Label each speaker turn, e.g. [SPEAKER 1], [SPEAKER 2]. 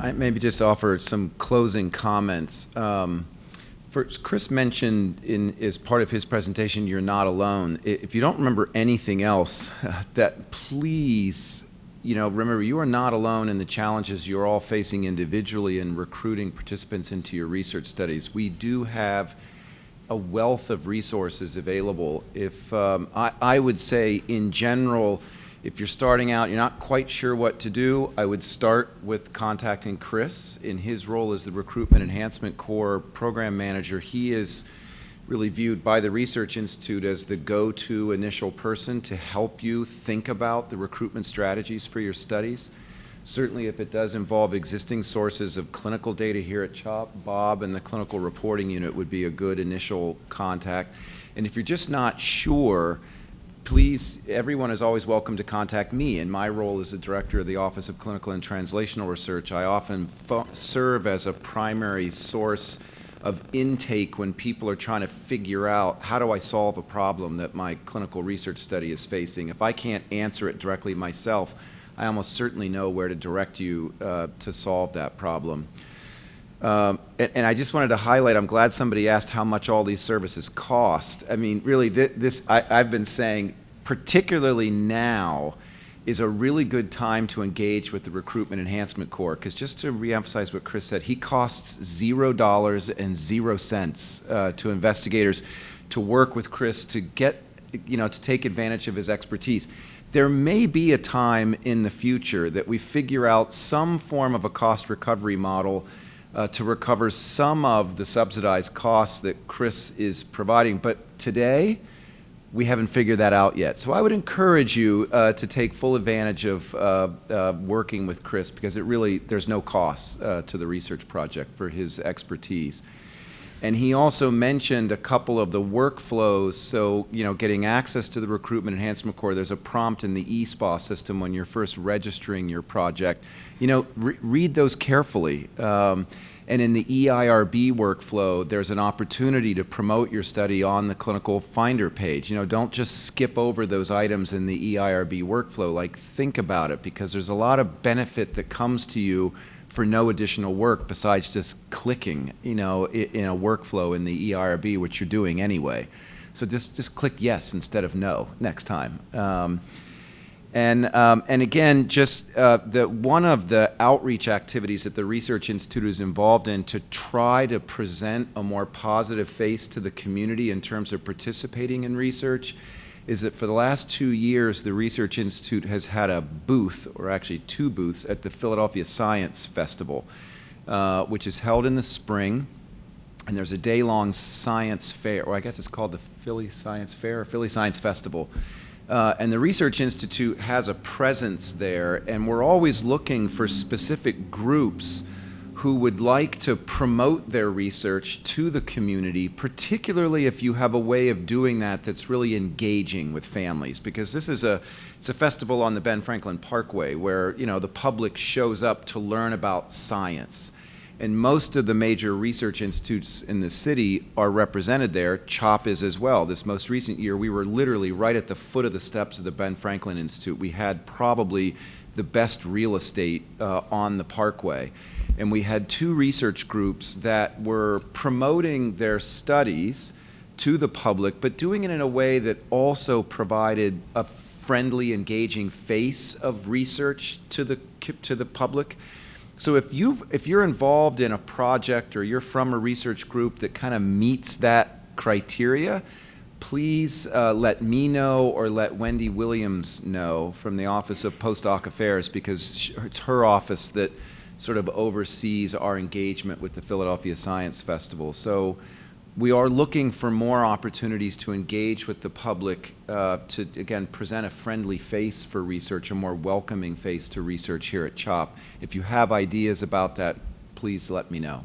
[SPEAKER 1] I maybe just offer some closing comments. First, Chris mentioned as part of his presentation, you're not alone. If you don't remember anything else, that please, remember you are not alone in the challenges you're all facing individually in recruiting participants into your research studies. We do have a wealth of resources available. If I would say in general, if you're starting out, you're not quite sure what to do, I would start with contacting Chris. In his role as the Recruitment Enhancement Corps program manager, he is really viewed by the Research Institute as the go-to initial person to help you think about the recruitment strategies for your studies. Certainly if it does involve existing sources of clinical data here at CHOP, Bob and the Clinical Reporting Unit would be a good initial contact. And if you're just not sure, please, everyone is always welcome to contact me. In my role as the director of the Office of Clinical and Translational Research, I often serve as a primary source of intake when people are trying to figure out how do I solve a problem that my clinical research study is facing. If I can't answer it directly myself, I almost certainly know where to direct you to solve that problem. And I just wanted to highlight, I'm glad somebody asked how much all these services cost. I mean, really, I've been saying, particularly now, is a really good time to engage with the Recruitment Enhancement Corps, because just to reemphasize what Chris said, he costs $0 to investigators to work with Chris to get, to take advantage of his expertise. There may be a time in the future that we figure out some form of a cost recovery model to recover some of the subsidized costs that Chris is providing. But today, we haven't figured that out yet. So I would encourage you to take full advantage of working with Chris, because there's no cost to the research project for his expertise. And he also mentioned a couple of the workflows. So, getting access to the Recruitment Enhancement Corps, there's a prompt in the eSPA system when you're first registering your project. Read those carefully. And in the EIRB workflow, there's an opportunity to promote your study on the Clinical Finder page. Don't just skip over those items in the EIRB workflow. Think about it, because there's a lot of benefit that comes to you for no additional work besides just clicking, in a workflow in the EIRB, which you're doing anyway. So just click yes instead of no next time. And again, just one of the outreach activities that the Research Institute is involved in to try to present a more positive face to the community in terms of participating in research is that for the last 2 years, the Research Institute has had a booth, or actually 2 booths, at the Philadelphia Science Festival, which is held in the spring. And there's a day-long science fair, or I guess it's called the Philly Science Fair, or Philly Science Festival. And the Research Institute has a presence there, and we're always looking for specific groups who would like to promote their research to the community, particularly if you have a way of doing that that's really engaging with families, because it's a festival on the Ben Franklin Parkway where the public shows up to learn about science. And most of the major research institutes in the city are represented there. CHOP is as well. This most recent year, we were literally right at the foot of the steps of the Ben Franklin Institute. We had probably the best real estate on the Parkway. And we had 2 research groups that were promoting their studies to the public, but doing it in a way that also provided a friendly, engaging face of research to the public. So if you're involved in a project or you're from a research group that kind of meets that criteria, please let me know or let Wendy Williams know from the Office of Postdoc Affairs, because it's her office that sort of oversees our engagement with the Philadelphia Science Festival. So we are looking for more opportunities to engage with the public to, again, present a friendly face for research, a more welcoming face to research here at CHOP. If you have ideas about that, please let me know.